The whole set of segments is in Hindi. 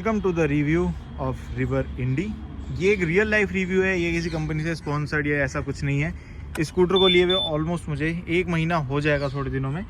Welcome to the review of River Indie. ये एक रियल लाइफ रिव्यू है, ये किसी कंपनी से स्पॉन्सर्ड या ऐसा कुछ नहीं है। इस स्कूटर को लिए हुए ऑलमोस्ट मुझे 1 महीना हो जाएगा थोड़े दिनों में।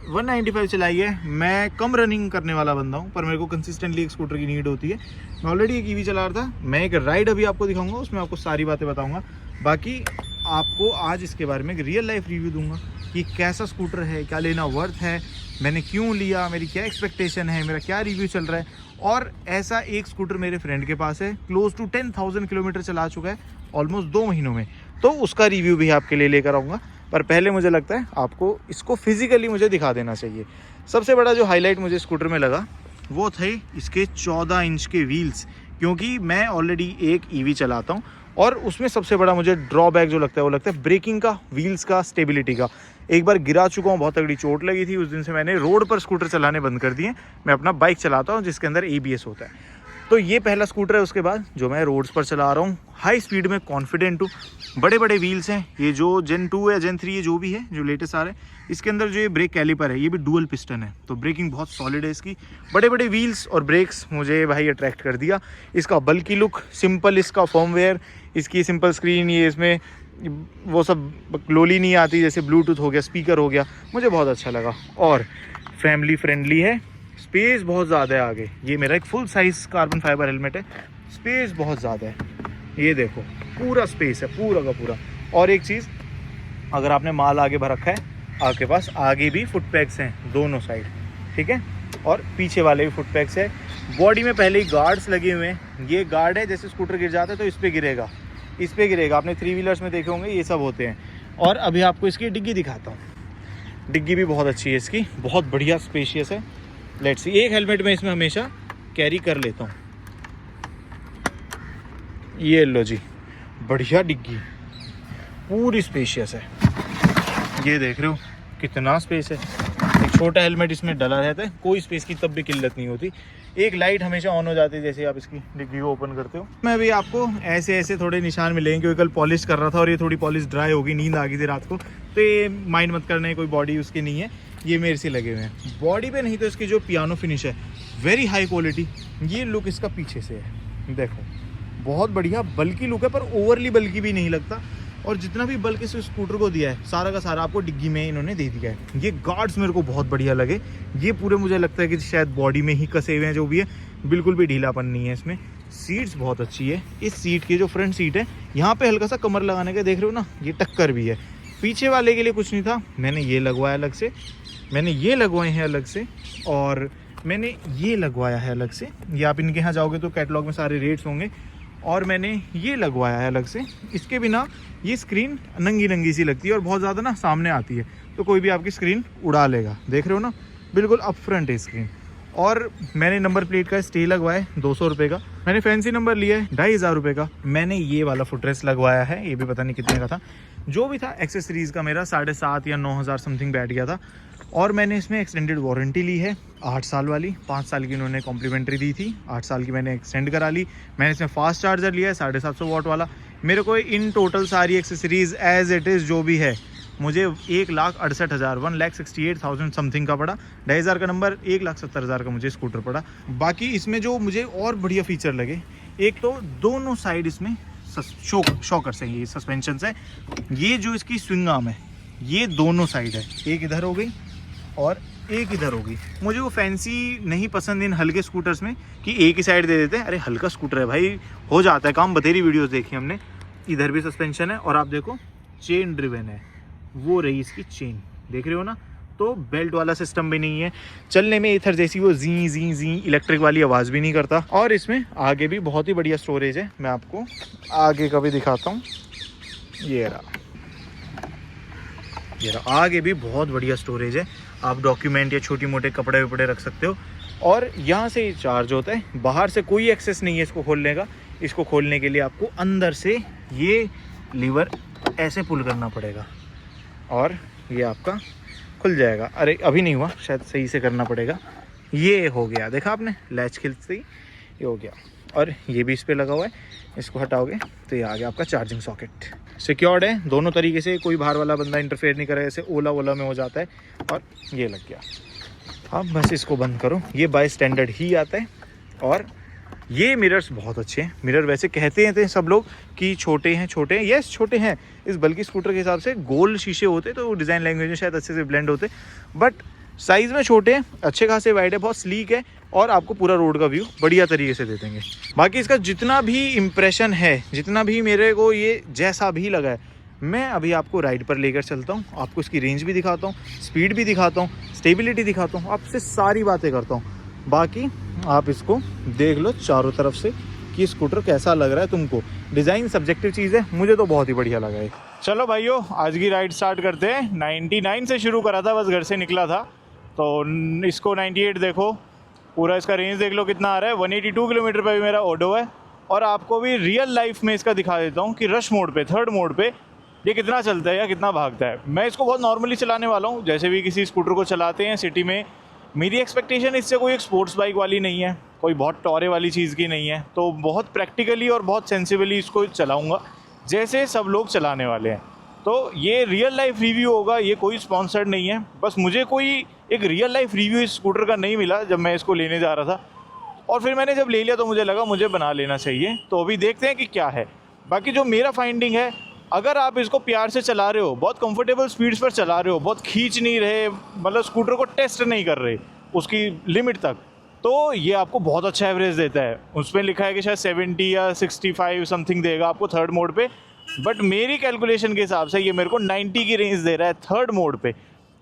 195 चलाई है। मैं कम रनिंग करने वाला बंदा हूँ, पर मेरे को कंसिस्टेंटली एक स्कूटर की नीड होती है। मैं ऑलरेडी एक ईवी चला रहा था। मैं एक राइड अभी आपको दिखाऊंगा, उसमें आपको सारी बातें बताऊँगा। बाकी आपको आज इसके बारे में एक रियल लाइफ रिव्यू दूंगा कि कैसा स्कूटर है, क्या लेना वर्थ है, मैंने क्यों लिया, मेरी क्या एक्सपेक्टेशन है, मेरा क्या रिव्यू चल रहा है। और ऐसा एक स्कूटर मेरे फ्रेंड के पास है, क्लोज टू 10,000 किलोमीटर चला चुका है ऑलमोस्ट 2 महीनों में, तो उसका रिव्यू भी आपके लिए लेकर आऊँगा। पर पहले मुझे लगता है आपको इसको फिजिकली मुझे दिखा देना चाहिए। सबसे बड़ा जो हाईलाइट मुझे स्कूटर में लगा वो थे इसके 14 इंच के व्हील्स, क्योंकि मैं ऑलरेडी एक ईवी चलाता हूँ और उसमें सबसे बड़ा मुझे ड्रॉबैक जो लगता है वो लगता है ब्रेकिंग का, व्हील्स का, स्टेबिलिटी का। एक बार गिरा चुका हूँ, बहुत तगड़ी चोट लगी थी। उस दिन से मैंने रोड पर स्कूटर चलाने बंद कर दिए। मैं अपना बाइक चलाता हूँ जिसके अंदर ABS होता है। तो ये पहला स्कूटर है उसके बाद जो मैं रोड्स पर चला रहा हूँ। हाई स्पीड में कॉन्फिडेंट हूँ। बड़े बड़े व्हील्स हैं। ये जो Gen 2 या Gen 3 है, जो भी है, जो लेटेस्ट आ रहा है, इसके अंदर जो ये ब्रेक कैलिपर है ये भी डुअल पिस्टन है, तो ब्रेकिंग बहुत सॉलिड है इसकी। बड़े बड़े व्हील्स और ब्रेक्स मुझे भाई अट्रैक्ट कर दिया। इसका बल्कि लुक, सिंपल इसका फर्मवेयर, इसकी सिंपल स्क्रीन, ये इसमें वो सब लोली नहीं आती जैसे ब्लूटूथ हो गया, स्पीकर हो गया, मुझे बहुत अच्छा लगा। और फैमिली फ्रेंडली है, स्पेस बहुत ज़्यादा है आगे। ये मेरा एक full size carbon fibre helmet है, स्पेस बहुत ज़्यादा है। ये देखो पूरा स्पेस है, पूरा का पूरा। और एक चीज़, अगर आपने माल आगे भर रखा है, आपके पास आगे भी फुट पैक्स हैं दोनों साइड, ठीक है, और पीछे वाले भी फुट पैक्स है। बॉडी में पहले ही गार्ड्स लगे हुए हैं। ये गार्ड है, जैसे स्कूटर गिर जाता है तो इस पर गिरेगा, इस पर गिरेगा। आपने 3 व्हीलर्स में देखे होंगे, ये सब होते हैं। और अभी आपको इसकी डिग्गी दिखाता हूँ। डिग्गी भी बहुत अच्छी है इसकी, बहुत बढ़िया स्पेशियस है। लेट्स सी, एक हेलमेट में इसमें हमेशा कैरी कर लेता हूँ। ये लो जी, बढ़िया डिग्गी, पूरी स्पेशियस है। ये देख रहे हो कितना स्पेस है। एक छोटा हेलमेट इसमें डला रहता है, कोई स्पेस की तब भी किल्लत नहीं होती। एक लाइट हमेशा ऑन हो जाती है जैसे आप इसकी डिग्गी को ओपन करते हो। मैं भी आपको ऐसे ऐसे थोड़े निशान मिलेंगे, क्योंकि कल पॉलिश कर रहा था और ये थोड़ी पॉलिश ड्राई होगी, नींद आ गई थी रात को, तो ये माइंड मत करना, कोई बॉडी उसकी नहीं है, ये मेरे से लगे हुए हैं बॉडी पे। नहीं तो इसकी जो पियानो फिनिश है वेरी हाई क्वालिटी। ये लुक इसका पीछे से है, देखो बहुत बढ़िया बल्कि लुक है, पर ओवरली बल्कि भी नहीं लगता। और जितना भी बल्कि इस स्कूटर को दिया है सारा का सारा आपको डिग्गी में इन्होंने दे दिया है। ये गार्ड्स मेरे को बहुत बढ़िया लगे। ये पूरे मुझे लगता है कि शायद बॉडी में ही कसे हुए हैं, जो भी है, बिल्कुल भी ढीलापन नहीं है इसमें। सीट्स बहुत अच्छी है। इस सीट की जो फ्रंट सीट है, यहाँ पे हल्का सा कमर लगाने का देख रहे हो ना, ये टक्कर भी है। पीछे वाले के लिए कुछ नहीं था, मैंने ये लगवाया अलग से, मैंने ये लगवाए हैं अलग से, और मैंने ये लगवाया है अलग से। ये आप इनके यहाँ जाओगे तो कैटलॉग में सारे रेट्स होंगे। और मैंने ये लगवाया है अलग से। इसके बिना ये स्क्रीन नंगी नंगी सी लगती है और बहुत ज़्यादा ना सामने आती है, तो कोई भी आपकी स्क्रीन उड़ा लेगा। देख रहे हो ना, बिल्कुल अप फ्रंट है स्क्रीन। और मैंने नंबर प्लेट का स्टे लगवाया है 200 रुपये का। मैंने फैंसी नंबर लिया है 2500 रुपये का। मैंने ये वाला फुटरेस्ट लगवाया है, ये भी पता नहीं कितने का था। जो भी था एक्सेसरीज़ का मेरा 7,500 या 9,000 समथिंग बैठ गया था। और मैंने इसमें एक्सटेंडेड वारंटी ली है 8 साल वाली। 5 साल की उन्होंने कॉम्प्लीमेंट्री दी थी, 8 साल की मैंने एक्सटेंड करा ली। मैंने इसमें फास्ट चार्जर लिया है 750 वाट वाला। मेरे को इन टोटल सारी एक्सेसरीज़ एज इट इज़ जो भी है मुझे 1,68,000 1,68,000 समथिंग का पड़ा। 2,500 का नंबर, 1,70,000 का मुझे स्कूटर पड़ा। बाकी इसमें जो मुझे और बढ़िया फीचर लगे, एक तो दोनों साइड इसमें शॉकर्स हैं, ये सस्पेंशन है। ये जो इसकी स्विंग आर्म है, ये दोनों साइड है, एक इधर हो गई और एक इधर होगी। मुझे वो फैंसी नहीं पसंद इन हल्के स्कूटर्स में कि एक ही साइड दे देते हैं। अरे हल्का स्कूटर है भाई, हो जाता है काम, बतेरी वीडियोस देखी हमने। इधर भी सस्पेंशन है और आप देखो चेन ड्रिवन है, वो रही इसकी चेन, देख रहे हो ना। तो बेल्ट वाला सिस्टम भी नहीं है, चलने में इधर जैसी वो जी जी जी इलेक्ट्रिक वाली आवाज़ भी नहीं करता। और इसमें आगे भी बहुत ही बढ़िया स्टोरेज है। मैं आपको आगे का भी दिखाता हूँ। ये रहा आगे भी बहुत बढ़िया स्टोरेज है। आप डॉक्यूमेंट या छोटी मोटे कपड़े वपड़े रख सकते हो। और यहाँ से चार्ज होता है, बाहर से कोई एक्सेस नहीं है इसको खोलने का। इसको खोलने के लिए आपको अंदर से ये लीवर ऐसे पुल करना पड़ेगा और ये आपका खुल जाएगा। अरे अभी नहीं हुआ, शायद सही से करना पड़ेगा। ये हो गया, देखा आपने, लैच खिलते ही ये हो गया। और ये भी इस पर लगा हुआ है, इसको हटाओगे तो ये आ गया आपका चार्जिंग सॉकेट। सिक्योर्ड है दोनों तरीके से, कोई बाहर वाला बंदा इंटरफेयर नहीं करे, जैसे ओला में हो जाता है। और ये लग गया। अब बस इसको बंद करो, ये बाय स्टैंडर्ड ही आता है। और ये मिरर्स बहुत अच्छे हैं। मिरर वैसे कहते हैं सब लोग कि छोटे हैं, यस छोटे हैं। इस बल्कि स्कूटर के हिसाब से गोल शीशे होते तो डिज़ाइन लैंग्वेज में शायद अच्छे से ब्लेंड होते, बट साइज़ में छोटे हैं, अच्छे खासे वाइड है, बहुत स्लीक है और आपको पूरा रोड का व्यू बढ़िया तरीके से दे देंगे। बाकी इसका जितना भी इम्प्रेशन है, जितना भी मेरे को ये जैसा भी लगा है, मैं अभी आपको राइड पर लेकर चलता हूँ, आपको इसकी रेंज भी दिखाता हूँ, स्पीड भी दिखाता हूँ, स्टेबिलिटी दिखाता हूँ, आपसे सारी बातें करता हूँ। बाकी आप इसको देख लो चारों तरफ से कि स्कूटर कैसा लग रहा है तुमको। डिज़ाइन सब्जेक्टिव चीज़ है, मुझे तो बहुत ही बढ़िया लगा है। चलो भाइयों, आज की राइड स्टार्ट करते हैं। 99 से शुरू करा था, बस घर से निकला था, तो इसको 98 देखो, पूरा इसका रेंज देख लो कितना आ रहा है। 182 किलोमीटर पर भी मेरा ऑडो है। और आपको भी रियल लाइफ में इसका दिखा देता हूँ कि रश मोड पे, थर्ड मोड पे ये कितना चलता है या कितना भागता है। मैं इसको बहुत नॉर्मली चलाने वाला हूँ, जैसे भी किसी स्कूटर को चलाते हैं सिटी में। मेरी एक्सपेक्टेशन इससे कोई एक स्पोर्ट्स बाइक वाली नहीं है, कोई बहुत टॉरे वाली चीज़ की नहीं है, तो बहुत प्रैक्टिकली और बहुत सेंसिबली इसको चलाऊँगा जैसे सब लोग चलाने वाले हैं। तो ये रियल लाइफ रिव्यू होगा, ये कोई स्पॉन्सर्ड नहीं है। बस मुझे कोई एक रियल लाइफ रिव्यू इस स्कूटर का नहीं मिला जब मैं इसको लेने जा रहा था, और फिर मैंने जब ले लिया तो मुझे लगा मुझे बना लेना चाहिए। तो अभी देखते हैं कि क्या है। बाकी जो मेरा फाइंडिंग है, अगर आप इसको प्यार से चला रहे हो, बहुत कंफर्टेबल स्पीड्स पर चला रहे हो, बहुत खींच नहीं रहे, मतलब स्कूटर को टेस्ट नहीं कर रहे उसकी लिमिट तक, तो ये आपको बहुत अच्छा एवरेज देता है। उसमें लिखा है कि शायद 70 या 65 समथिंग देगा आपको थर्ड मोड पे, बट मेरी कैलकुलेशन के हिसाब से ये मेरे को 90 की रेंज दे रहा है थर्ड मोड पे।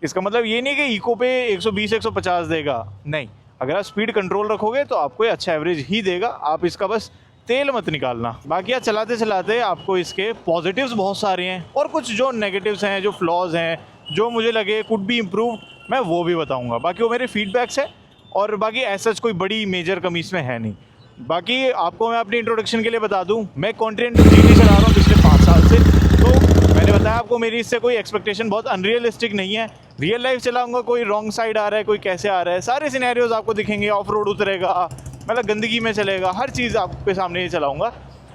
इसका मतलब ये नहीं कि इको पे 120-150 देगा, नहीं। अगर आप स्पीड कंट्रोल रखोगे तो आपको ये अच्छा एवरेज ही देगा। आप इसका बस तेल मत निकालना। बाकी यार चलाते चलाते आपको इसके पॉजिटिव्स बहुत सारे हैं और कुछ जो नेगेटिव्स हैं, जो फ्लॉज हैं, जो मुझे लगे कुड बी इम्प्रूव, मैं वो भी बताऊंगा। बाकी वो मेरे फीडबैक्स है और बाकी ऐसा कोई बड़ी मेजर कमी इसमें है नहीं। बाकी आपको मैं अपनी इंट्रोडक्शन के लिए बता दूं, मैं कॉन्टिनेंटल जीटी चला रहा हूँ पिछले 5 साल से, तो मैंने बताया आपको मेरी इससे कोई एक्सपेक्टेशन बहुत अनरियलिस्टिक नहीं है। रियल लाइफ चलाऊंगा, कोई रॉन्ग साइड आ रहा है, कोई कैसे आ रहा है, सारे सिनेरियोज आपको दिखेंगे। ऑफ रोड उतरेगा, मतलब गंदगी में चलेगा, हर चीज़ आपके सामने ही चलाऊंगा।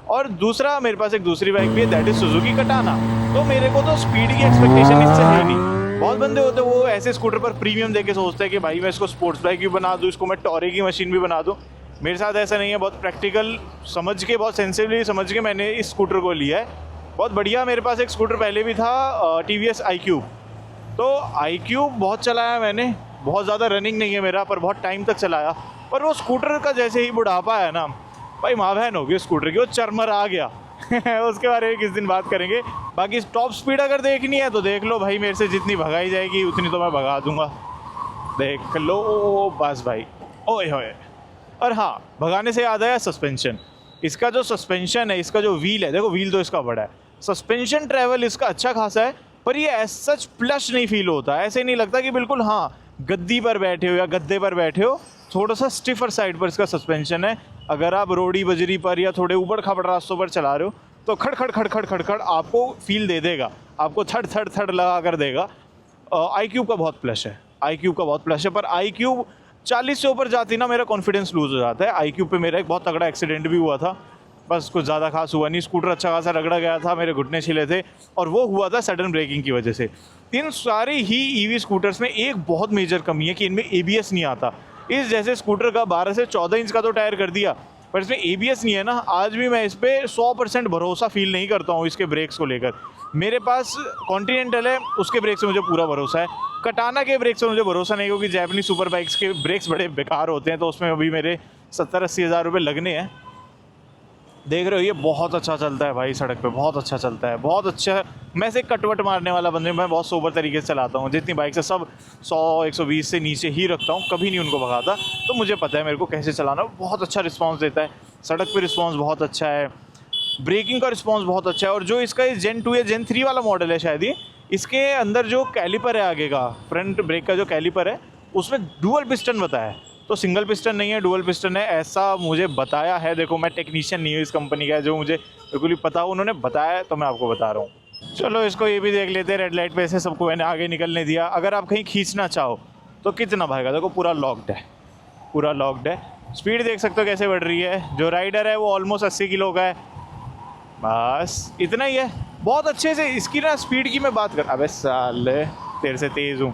और दूसरा, मेरे पास एक दूसरी बाइक भी है, दैट इज सुजुकी कटाना। तो मेरे को तो स्पीड की एक्सपेक्टेशन इससे है नहीं। बहुत बंदे होते हैं वो ऐसे स्कूटर पर प्रीमियम देके सोचते हैं कि भाई मैं इसको स्पोर्ट्स बाइक भी बना दूँ, इसको मैं टॉरे की मशीन भी बना दूँ। मेरे साथ ऐसा नहीं है। बहुत प्रैक्टिकल समझ के, बहुत सेंसिबली समझ के मैंने इस स्कूटर को लिया है। बहुत बढ़िया। मेरे पास एक स्कूटर पहले भी था, TVS iQube। तो iQube बहुत चलाया मैंने, बहुत ज़्यादा रनिंग नहीं है मेरा, पर बहुत टाइम तक चलाया। पर वो स्कूटर का जैसे ही बुढ़ापा है ना भाई, माँ बहन हो गई स्कूटर की, वो चरमर आ गया। उसके बारे में किस दिन बात करेंगे। बाकी टॉप स्पीड अगर देखनी है तो देख लो भाई, मेरे से जितनी भगाई जाएगी उतनी तो मैं भगा दूंगा। देख लो बस भाई, ओए होए। और हाँ, भगाने से याद आया सस्पेंशन। इसका जो सस्पेंशन है, इसका जो व्हील है, देखो व्हील तो इसका बड़ा है, सस्पेंशन ट्रैवल इसका अच्छा खासा है, पर ये एज सच प्लश नहीं फील होता। ऐसे नहीं लगता कि बिल्कुल हाँ गद्दी पर बैठे हो या गद्दे पर बैठे हो। थोड़ा सा स्टिफर साइड पर इसका सस्पेंशन है। अगर आप रोडी बजरी पर या थोड़े ऊबड़ खाबड़ रास्तों पर चला रहे हो तो खड़ खड़ खड़ खड़ खड़ खड़ आपको फील दे देगा, आपको थड़ थड़ थड़ लगा कर देगा। iQube का बहुत प्लस है, iQube का बहुत प्लस है। पर iQube 40 से ऊपर जाती ना, मेरा कॉन्फिडेंस लूज हो जाता है। iQube पे मेरा एक बहुत तगड़ा एक्सीडेंट भी हुआ था, बस कुछ ज़्यादा खास हुआ नहीं। स्कूटर अच्छा खासा रगड़ा गया था, मेरे घुटने छिले थे, और वो हुआ था सडन ब्रेकिंग की वजह से। इन सारे ही EV स्कूटर्स में एक बहुत मेजर कमी है कि इनमें ABS नहीं आता। इस जैसे स्कूटर का 12 से 14 इंच का तो टायर कर दिया, पर इसमें ABS नहीं है ना। आज भी मैं इस पर 100% भरोसा फील नहीं करता हूँ इसके ब्रेक्स को लेकर। मेरे पास कॉन्टिनेंटल है, उसके ब्रेक से मुझे पूरा भरोसा है। कटाना के ब्रेक से मुझे भरोसा नहीं, क्योंकि जैपनीज सुपर बाइक्स के ब्रेक्स बड़े बेकार होते हैं, तो उसमें अभी मेरे 70-80 हज़ार रुपये लगने हैं। देख रहे हो, ये बहुत अच्छा चलता है भाई, सड़क पे बहुत अच्छा चलता है, बहुत अच्छा। मैं से कटवट मारने वाला बंदे, मैं बहुत सोबर तरीके से चलाता हूँ। जितनी बाइक से सब 100-120 से नीचे ही रखता हूँ, कभी नहीं उनको भगाता। तो मुझे पता है मेरे को कैसे चलाना। बहुत अच्छा रिस्पांस देता है, सड़क पे रिस्पांस बहुत अच्छा है, ब्रेकिंग का रिस्पांस बहुत अच्छा है। और जो इसका Gen 2 या Gen 3 वाला मॉडल है शायद, ये इसके अंदर जो कैलिपर है आगे का, फ्रंट ब्रेक का जो कैलिपर है, उसमें डुअल पिस्टन बताया है। तो सिंगल पिस्टन नहीं है, डुअल पिस्टन है, ऐसा मुझे बताया है। देखो, मैं टेक्नीशियन नहीं हूँ इस कंपनी का, जो मुझे बिल्कुल ही पता हो, उन्होंने बताया तो मैं आपको बता रहा हूँ। चलो इसको ये भी देख लेते हैं। रेड लाइट पे से सबको मैंने आगे निकलने दिया। अगर आप कहीं खींचना चाहो तो कितना भागेगा, देखो पूरा लॉक्ड है, पूरा लॉक्ड है। स्पीड देख सकते हो कैसे बढ़ रही है। जो राइडर है वो ऑलमोस्ट 80 किलो का है, बस इतना ही है। बहुत अच्छे से इसकी ना स्पीड की मैं बात कर, अबे साले तेरे से तेज़ हूँ।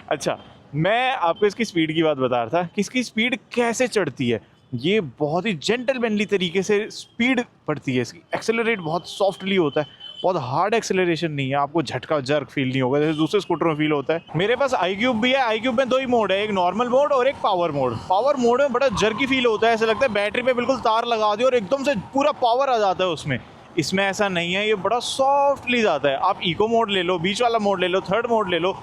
अच्छा, मैं आपको इसकी स्पीड की बात बता रहा था कि इसकी स्पीड कैसे चढ़ती है। ये बहुत ही जेंटलमैनली तरीके से स्पीड पड़ती है इसकी, एक्सेलरेट बहुत सॉफ्टली होता है, बहुत हार्ड एक्सेलरेशन नहीं है, आपको झटका जर्क फील नहीं होगा जैसे दूसरे स्कूटर में फील होता है। मेरे पास iQube भी है, iQube में 2 ही मोड है, एक नॉर्मल मोड और एक पावर मोड। पावर मोड में बड़ा जर्की फील होता है, ऐसा लगता है बैटरी पे बिल्कुल तार लगा दिया और एकदम से पूरा पावर आ जाता है उसमें। इसमें ऐसा नहीं है, ये बड़ा सॉफ्टली जाता है। आप इको मोड ले लो, बीच वाला मोड ले लो, थर्ड मोड ले लो,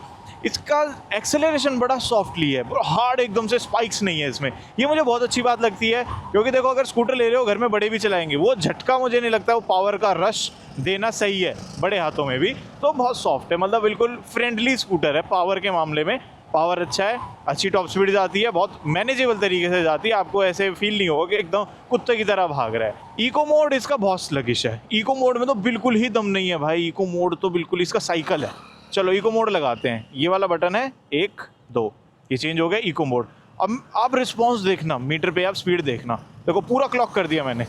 इसका एक्सेलरेशन बड़ा सॉफ्टली है, पूरा हार्ड एकदम से स्पाइक्स नहीं है इसमें। ये मुझे बहुत अच्छी बात लगती है, क्योंकि देखो अगर स्कूटर ले रहे हो घर में बड़े भी चलाएंगे, वो झटका मुझे नहीं लगता वो पावर का रश देना सही है बड़े हाथों में भी। तो बहुत सॉफ्ट है, मतलब बिल्कुल फ्रेंडली स्कूटर है पावर के मामले में। पावर अच्छा है, अच्छी टॉप स्पीड जाती है, बहुत मैनेजेबल तरीके से जाती है, आपको ऐसे फील नहीं होगा कि एकदम कुत्ते की तरह भाग रहा है। इको मोड इसका बहुत स्लगिश है, इको मोड में तो बिल्कुल ही दम नहीं है भाई, इको मोड तो बिल्कुल इसका साइकिल है। चलो इको मोड लगाते हैं, ये वाला बटन है 1 2, ये चेंज हो गया इको मोड। अब आप रिस्पॉन्स देखना, मीटर पे आप स्पीड देखना, देखो पूरा क्लॉक कर दिया मैंने।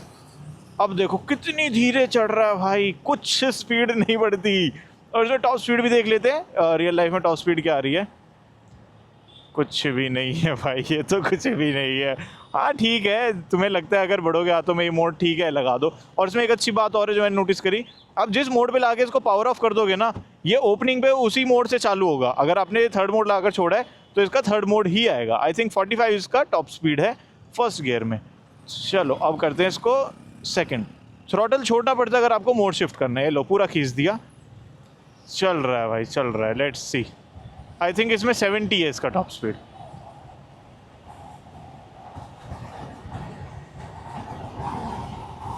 अब देखो कितनी धीरे चढ़ रहा है भाई, कुछ स्पीड नहीं बढ़ती। और इसमें टॉप स्पीड भी देख लेते हैं, रियल लाइफ में टॉप स्पीड क्या आ रही है, कुछ भी नहीं है भाई, ये तो कुछ भी नहीं है। हाँ ठीक है, तुम्हें लगता है अगर बढ़ोगे हाथों में ये मोड, ठीक है लगा दो। और इसमें एक अच्छी बात और है जो मैंने नोटिस करी, अब जिस मोड पे लाके इसको पावर ऑफ कर दोगे ना, ये ओपनिंग पे उसी मोड से चालू होगा। अगर आपने थर्ड मोड लाकर छोड़ा है तो इसका थर्ड मोड ही आएगा। आई थिंक 45 इसका टॉप स्पीड है फर्स्ट गियर में। चलो अब करते हैं इसको सेकंड। थ्रॉटल छोड़ना पड़ता है अगर आपको मोड शिफ्ट करना है। लो पूरा खींच दिया, चल रहा है भाई, चल रहा है। लेट्स सी, आई थिंक इसमें 70 है इसका टॉप स्पीड।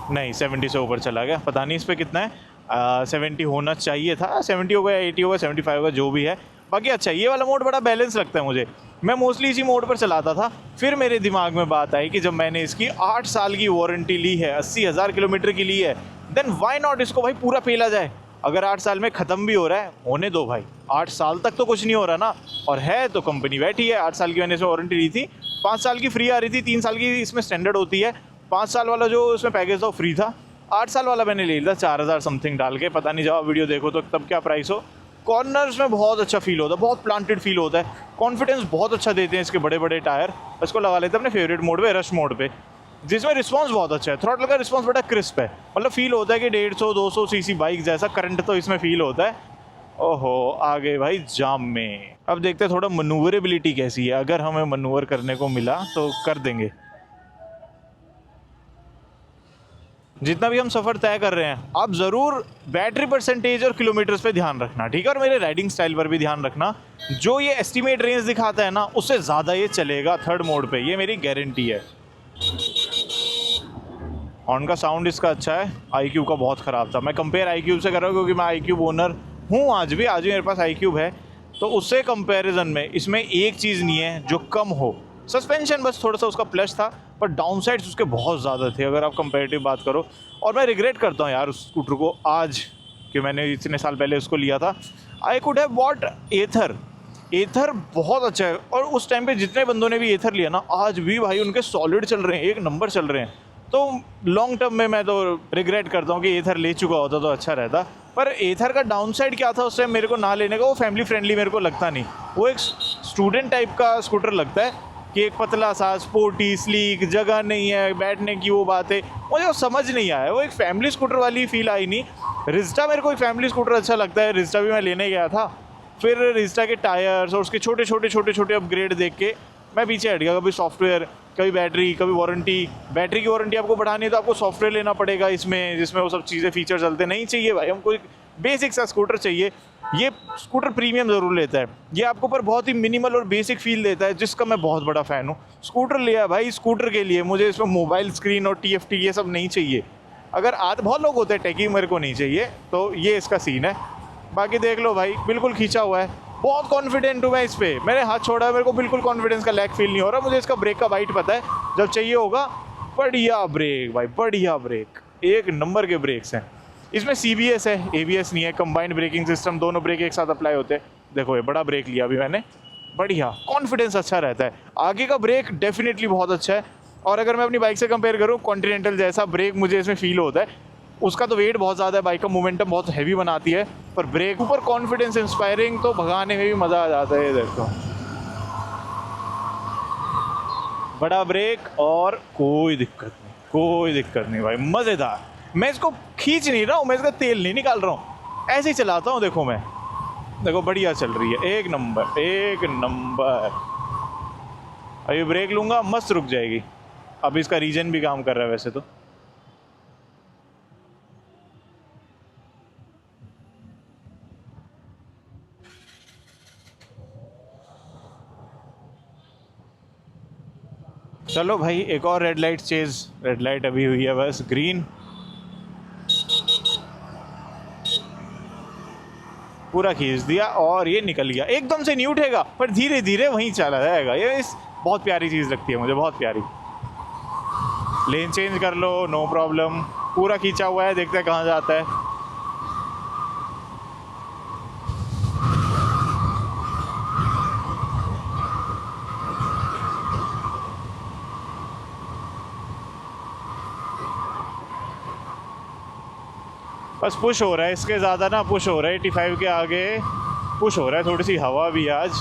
नहीं 70 से ऊपर चला गया, पता नहीं इस पर कितना है। 70 होना चाहिए था, 70 होगा या 80 होगा, 75 होगा, जो भी है। बाकी अच्छा, ये वाला मोड बड़ा बैलेंस लगता है मुझे। मैं मोस्टली इसी मोड पर चलाता था। फिर मेरे दिमाग में बात आई कि जब मैंने इसकी 8 साल की वारंटी ली है, 80,000 किलोमीटर की ली है, देन वाई नॉट इसको भाई पूरा पेला जाए। अगर 8 साल में ख़त्म भी हो रहा है, होने दो भाई, 8 साल तक तो कुछ नहीं हो रहा ना। और है तो कंपनी बैठी है, 8 साल की मैंने इसमें वारंटी ली थी, 5 साल की फ्री आ रही थी, 3 साल की इसमें स्टैंडर्ड होती है। 5 साल वाला जो इसमें पैकेज था वो फ्री था, 8 साल वाला मैंने ले लिया 4000 समथिंग डाल के, पता नहीं, जब आप वीडियो देखो तो तब क्या प्राइस हो। कॉर्नर्स में बहुत अच्छा फील होता है, बहुत प्लांटेड फील होता है, कॉन्फिडेंस बहुत अच्छा देते हैं इसके बड़े बड़े टायर। इसको लगा लेते हैं अपने फेवरेट मोड पे, रश मोड पे, जिसमें रिस्पांस बहुत अच्छा है। थ्रॉटल का रिस्पांस बड़ा क्रिस्प है, मतलब फील होता है कि 150-200 सीसी बाइक जैसा करंट तो इसमें फील होता है। ओहो आ गए भाई जाम में। अब देखते हैं थोड़ा मनूवरेबिलिटी कैसी है, अगर हमें मनूवर करने को मिला तो कर देंगे। जितना भी हम सफ़र तय कर रहे हैं, आप ज़रूर बैटरी परसेंटेज और किलोमीटर्स पे ध्यान रखना, ठीक है। और मेरे राइडिंग स्टाइल पर भी ध्यान रखना, जो ये एस्टीमेट रेंज दिखाता है ना, उससे ज़्यादा ये चलेगा थर्ड मोड पे, ये मेरी गारंटी है। हॉर्न का साउंड इसका अच्छा है, iQube का बहुत ख़राब था। मैं कंपेयर iQube से कर रहा हूँ क्योंकि मैं iQube ओनर हूँ, आज भी मेरे पास iQube है, तो उससे कंपैरिजन में इसमें एक चीज़ नहीं है जो कम हो। सस्पेंशन बस थोड़ा सा उसका प्लस था, पर डाउन साइड्स उसके बहुत ज़्यादा थे अगर आप कंपैरेटिव बात करो। और मैं रिग्रेट करता हूँ यार उस स्कूटर को आज, कि मैंने इतने साल पहले उसको लिया था। आई कुड हैव बॉट एथर। एथर बहुत अच्छा है, और उस टाइम पे जितने बंदों ने भी एथर लिया ना, आज भी भाई उनके सॉलिड चल रहे हैं, एक नंबर चल रहे हैं। तो लॉन्ग टर्म में मैं तो रिग्रेट करता हूँ कि एथर ले चुका होता तो अच्छा रहता। पर एथर का डाउन साइड क्या था उस टाइम मेरे को ना लेने का, वो फैमिली फ्रेंडली मेरे को लगता नहीं। वो एक स्टूडेंट टाइप का स्कूटर लगता है कि एक पतला सा, स्पोर्टी, स्लीक, जगह नहीं है बैठने की, वो बात है, मुझे वो समझ नहीं आया। वो एक फैमिली स्कूटर वाली फील आई नहीं। रिस्टा मेरे को एक फैमिली स्कूटर अच्छा लगता है, रिस्टा भी मैं लेने गया था। फिर रिस्टा के टायर्स और उसके छोटे छोटे अपग्रेड देख के मैं पीछे हट गया। कभी सॉफ्टवेयर, कभी बैटरी, कभी वारंटी। बैटरी की वारंटी आपको बढ़ानी है तो आपको सॉफ्टवेयर लेना पड़ेगा इसमें, जिसमें वो सब चीज़ें फीचर चलते नहीं चाहिए भाई, हमको एक बेसिक सा स्कूटर चाहिए। ये स्कूटर प्रीमियम ज़रूर लेता है, ये आपको पर बहुत ही मिनिमल और बेसिक फील देता है, जिसका मैं बहुत बड़ा फ़ैन हूँ। स्कूटर लिया भाई स्कूटर के लिए, मुझे इसमें मोबाइल स्क्रीन और TFT ये सब नहीं चाहिए। अगर बहुत लोग होते हैं टेकी, मेरे को नहीं चाहिए, तो ये इसका सीन है। बाकी देख लो भाई, बिल्कुल खींचा हुआ है, बहुत कॉन्फिडेंट हूँ मैं इस पर। मैंने हाथ छोड़ा है, मेरे को बिल्कुल कॉन्फिडेंस का लैक फील नहीं हो रहा। मुझे इसका ब्रेक का बाइट पता है, जब चाहिए होगा। बढ़िया ब्रेक भाई, बढ़िया ब्रेक, एक नंबर के ब्रेक्स हैं। इसमें CBS है, ABS नहीं है, कंबाइंड ब्रेकिंग सिस्टम, दोनों ब्रेक एक साथ अप्लाई होते हैं। देखो ये बड़ा ब्रेक लिया अभी मैंने, बढ़िया, कॉन्फिडेंस अच्छा रहता है। आगे का ब्रेक डेफिनेटली बहुत अच्छा है। और अगर मैं अपनी बाइक से कंपेयर करूँ, कॉन्टिनेंटल जैसा ब्रेक मुझे इसमें फील होता है। उसका तो वेट बहुत ज़्यादा है, बाइक का मोमेंटम बहुत हैवी बनाती है, पर ब्रेक ऊपर कॉन्फिडेंस इंस्पायरिंग, तो भगाने में भी मज़ा आ जाता है। ये देखो बड़ा ब्रेक और कोई दिक्कत नहीं भाई, मज़ेदार। मैं इसको खींच नहीं रहा हूँ, मैं इसका तेल नहीं निकाल रहा हूँ, ऐसे ही चलाता हूँ। देखो मैं, देखो बढ़िया चल रही है, एक नंबर एक नंबर। अभी ब्रेक लूँगा मस्त रुक जाएगी। अब इसका रीजन भी काम कर रहा है वैसे तो। चलो भाई, एक और red light chase. Red light अभी हुई है बस ग्रीन। पूरा खींच दिया और ये निकल गया। एकदम से नहीं उठेगा पर धीरे धीरे वहीं चला जाएगा। ये इस बहुत प्यारी चीज़ लगती है मुझे, बहुत प्यारी। लेन चेंज कर लो, नो प्रॉब्लम। पूरा खींचा हुआ है, देखते हैं कहाँ जाता है। बस पुश हो रहा है, इसके ज़्यादा ना पुश हो रहा है। 85 के आगे पुश हो रहा है, थोड़ी सी हवा भी आज।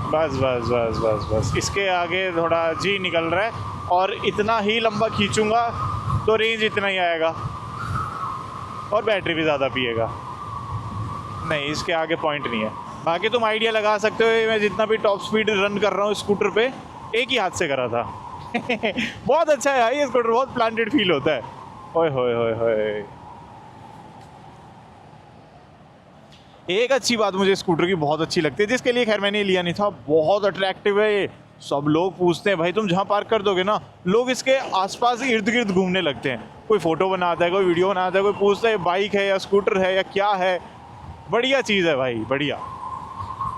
बस बस बस बस बस, इसके आगे थोड़ा जी निकल रहा है। और इतना ही लंबा खींचूंगा तो रेंज इतना ही आएगा और बैटरी भी ज़्यादा पिएगा। नहीं, इसके आगे पॉइंट नहीं है। बाकी तुम आइडिया लगा सकते हो, मैं जितना भी टॉप स्पीड रन कर रहा हूँ स्कूटर पे, एक ही हाथ से करा था। बहुत अच्छा है भाई ये स्कूटर, बहुत प्लांटेड फील होता है। ओए होए होए होए। एक अच्छी बात मुझे स्कूटर की बहुत अच्छी लगती है, जिसके लिए खैर मैंने लिया नहीं था, बहुत अट्रैक्टिव है ये। सब लोग पूछते हैं भाई, तुम जहाँ पार्क कर दोगे ना, लोग इसके आसपास इर्द गिर्द घूमने लगते हैं। कोई फोटो बनाता है, कोई वीडियो बनाता है, कोई पूछता है बाइक है या स्कूटर है या क्या है। बढ़िया चीज़ है भाई, बढ़िया।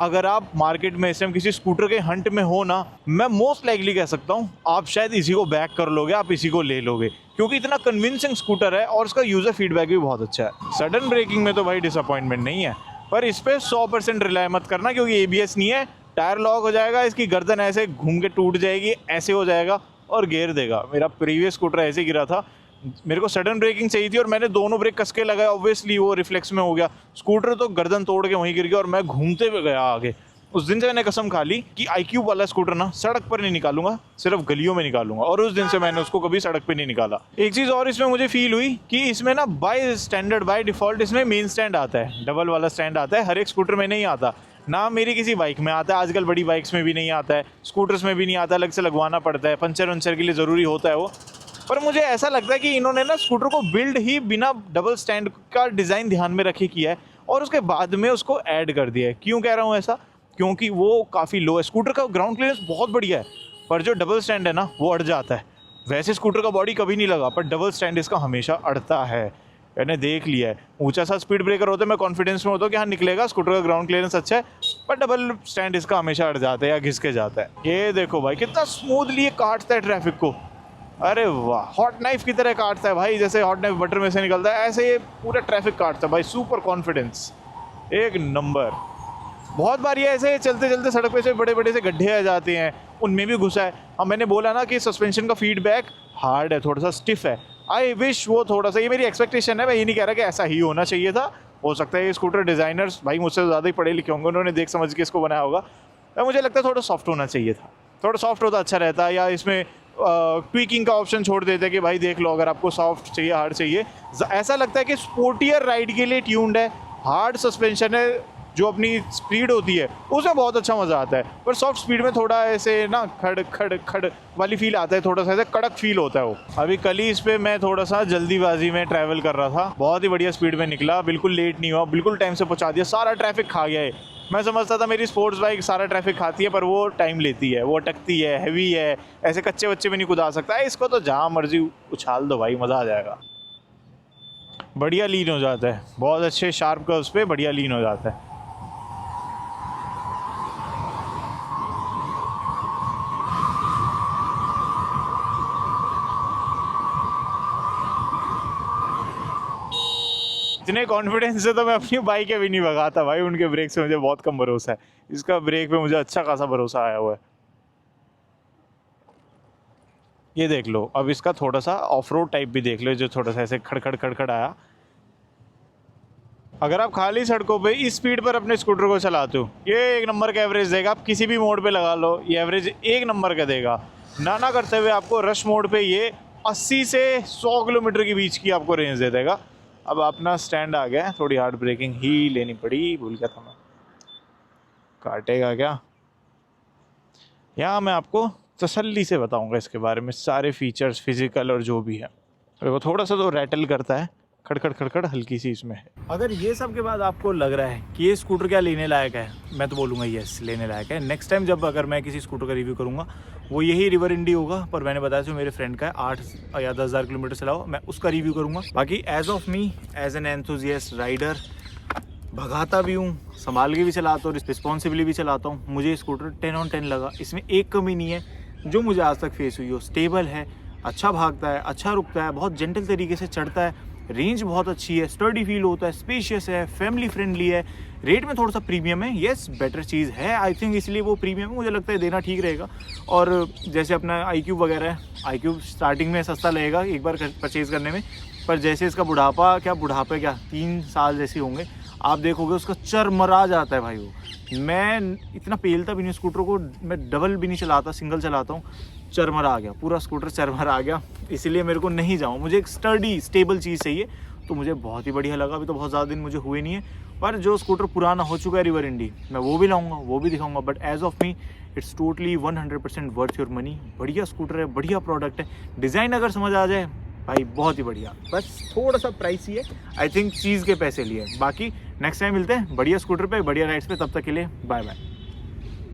अगर आप मार्केट में इस टाइम किसी स्कूटर के हंट में हो ना, मैं मोस्ट लाइकली कह सकता हूँ आप शायद इसी को बैक कर लोगे, आप इसी को ले लोगे, क्योंकि इतना कन्विंसिंग स्कूटर है और उसका यूज़र फीडबैक भी बहुत अच्छा है। सडन ब्रेकिंग में तो भाई डिसअपॉइंटमेंट नहीं है, पर इस पर 100% रिलाय मत करना, क्योंकि ABS नहीं है। टायर लॉक हो जाएगा, इसकी गर्दन ऐसे घूम के टूट जाएगी, ऐसे हो जाएगा और गिर देगा। मेरा प्रीवियस स्कूटर ऐसे गिरा था। मेरे को सडन ब्रेकिंग चाहिए थी और मैंने दोनों ब्रेक कस के लगाया, ऑब्वियसली वो रिफ्लेक्स में हो गया। स्कूटर तो गर्दन तोड़ के वहीं गिर गया और मैं घूमते हुए गया आगे। उस दिन से मैंने कसम खा ली कि iQube वाला स्कूटर ना सड़क पर नहीं निकालूंगा, सिर्फ गलियों में निकालूंगा। और उस दिन से मैंने उसको कभी सड़क पे नहीं निकाला। एक चीज़ और इसमें मुझे फील हुई कि इसमें ना बाय डिफ़ॉल्ट इसमें मेन स्टैंड आता है, डबल वाला स्टैंड आता है। हर एक स्कूटर में नहीं आता ना, मेरी किसी बाइक में आता है, आजकल बड़ी बाइक्स में भी नहीं आता है, स्कूटर्स में भी नहीं आता, अलग से लगवाना पड़ता है, पंचर वंचर के लिए ज़रूरी होता है वो। पर मुझे ऐसा लगता है कि इन्होंने ना स्कूटर को बिल्ड ही बिना डबल स्टैंड का डिज़ाइन ध्यान में रखे किया है और उसके बाद में उसको ऐड कर दिया है। क्यों कह रहा हूँ ऐसा? क्योंकि वो काफ़ी लो है। स्कूटर का ग्राउंड क्लियरेंस बहुत बढ़िया है, पर जो डबल स्टैंड है ना वो अड़ जाता है। वैसे स्कूटर का बॉडी कभी नहीं लगा, पर डबल स्टैंड इसका हमेशा अड़ता है। मैंने देख लिया है। ऊंचा सा स्पीड ब्रेकर होता है, मैं कॉन्फिडेंस में होता हूँ कि हाँ निकलेगा, स्कूटर का ग्राउंड क्लियरेंस अच्छा है, पर डबल स्टैंड इसका हमेशा अड़ जाता है या घिस के जाता है। ये देखो भाई कितना स्मूथली ये काटता है ट्रैफिक को। अरे वाह, हॉट नाइफ की तरह काटता है भाई, जैसे हॉट नाइफ बटर में से निकलता है ऐसे ये पूरा ट्रैफिक काटता है भाई। सुपर कॉन्फिडेंस, एक नंबर। बहुत बार ये ऐसे चलते चलते सड़क पे से बड़े बड़े से गड्ढे आ जाते हैं, उनमें भी घुसा है। अब मैंने बोला ना कि सस्पेंशन का फीडबैक हार्ड है, थोड़ा सा स्टिफ है। आई विश वो थोड़ा सा, ये मेरी एक्सपेक्टेशन है, मैं ये नहीं कह रहा कि ऐसा ही होना चाहिए था। हो सकता है ये स्कूटर डिज़ाइनर्स भाई मुझसे ज़्यादा ही पढ़े लिखे होंगे, उन्होंने देख समझ के इसको बनाया होगा। तो मुझे लगता है थोड़ा सॉफ्ट होना चाहिए था, थोड़ा सॉफ्ट होता अच्छा रहता, या इसमें ट्वीकिंग का ऑप्शन छोड़ देते कि भाई देख लो अगर आपको सॉफ्ट चाहिए हार्ड चाहिए। ऐसा लगता है कि स्पोर्टियर राइड के लिए ट्यून्ड है। हार्ड सस्पेंशन है, जो अपनी स्पीड होती है उसमें बहुत अच्छा मज़ा आता है, पर सॉफ्ट स्पीड में थोड़ा ऐसे ना खड़ खड़ खड़ वाली फील आता है, थोड़ा सा ऐसे कड़क फील होता है वो। अभी कल ही इस पर मैं थोड़ा सा जल्दीबाजी में ट्रैवल कर रहा था, बहुत ही बढ़िया स्पीड में निकला, बिल्कुल लेट नहीं हुआ, बिल्कुल टाइम से पहुंचा दिया, सारा ट्रैफिक खा गया है। मैं समझता था मेरी स्पोर्ट्स बाइक सारा ट्रैफिक खाती है, पर वो टाइम लेती है, वो अटकती है, हैवी है, ऐसे कच्चे बच्चे में नहीं कुदा सकता है इसको, तो जहाँ मर्जी उछाल दो भाई, मज़ा आ जाएगा। बढ़िया लीन हो जाता है, बहुत अच्छे शार्प कर्व्स पे बढ़िया लीन हो जाता है। इतने कॉन्फिडेंस से तो मैं अपनी बाइक भी नहीं भगाता भाई, उनके ब्रेक से मुझे बहुत कम भरोसा है। इसका ब्रेक पे मुझे अच्छा खासा भरोसा आया हुआ है। ये देख लो, अब इसका थोड़ा सा ऑफ रोड टाइप भी देख लो, जो थोड़ा सा ऐसे खड़खड़ खड़खड़ आया। अगर आप खाली सड़कों पे इस स्पीड पर अपने स्कूटर को चलाते हो, ये एक नंबर का एवरेज देगा। आप किसी भी मोड पे लगा लो, ये एवरेज एक नंबर का देगा। ना करते हुए आपको रश मोड पे ये 80 से 100 किलोमीटर के बीच की आपको रेंज दे देगा। अब अपना स्टैंड आ गया है, थोड़ी हार्ड ब्रेकिंग ही लेनी पड़ी, भूल गया था मैं। काटेगा क्या? यहाँ मैं आपको तसल्ली से बताऊंगा इसके बारे में, सारे फीचर्स, फिजिकल और जो भी है। देखो थोड़ा सा तो रैटल करता है, खड़खड़ खड़खड़ हल्की सी इसमें है। अगर ये सब के बाद आपको लग रहा है कि ये स्कूटर क्या लेने लायक है, मैं तो बोलूँगा यस, लेने लायक है। नेक्स्ट टाइम जब अगर मैं किसी स्कूटर का रिव्यू करूँगा वो यही रिवर इंडी होगा, पर मैंने बताया जो मेरे फ्रेंड का है 8 या 10,000 किलोमीटर चलाओ, मैं उसका रिव्यू करूँगा। बाकी as of me, as an enthusiast rider, भगाता भी हूँ, संभाल के भी चलाता हूँ, रिस्पॉन्सिबली भी चलाता हूँ, मुझे स्कूटर 10 on 10 लगा। इसमें एक कमी नहीं है जो मुझे आज तक फेस हुई हो। स्टेबल है, अच्छा भागता है, अच्छा रुकता है, बहुत जेंटल तरीके से चढ़ता है, रेंज बहुत अच्छी है, स्टर्डी फील होता है, स्पेशियस है, फैमिली फ्रेंडली है। रेट में थोड़ा सा प्रीमियम है, येस बेटर चीज़ है आई थिंक, इसलिए वो प्रीमियम है, मुझे लगता है देना ठीक रहेगा। और जैसे अपना iQube वगैरह है, iQube स्टार्टिंग में सस्ता लगेगा एक बार परचेज़ करने में, पर जैसे इसका बुढ़ापा, क्या 3 साल जैसे होंगे, आप देखोगे उसका चरमरा जाता है भाई वो। मैं इतना पेलता भी नहीं स्कूटर को, मैं डबल भी नहीं चलाता, सिंगल चलाता हूँ, चरमरा आ गया, पूरा स्कूटर चरमरा आ गया। इसलिए मेरे को नहीं जाऊँ, मुझे एक स्टर्डी स्टेबल चीज़ चाहिए, तो मुझे बहुत ही बढ़िया लगा। अभी तो बहुत ज़्यादा दिन मुझे हुए नहीं है, पर जो स्कूटर पुराना हो चुका है रिवर इंडी, मैं वो भी लाऊंगा, वो भी दिखाऊंगा। But as of me it's totally 100% worth your money. बढ़िया स्कूटर है, बढ़िया प्रोडक्ट है, डिज़ाइन अगर समझ आ जाए भाई बहुत ही बढ़िया। बस थोड़ा सा प्राइसी है आई थिंक, चीज़ के पैसे लिए। बाकी नेक्स्ट टाइम मिलते हैं बढ़िया स्कूटर पे, बढ़िया राइड्स पे, तब तक के लिए बाय बाय।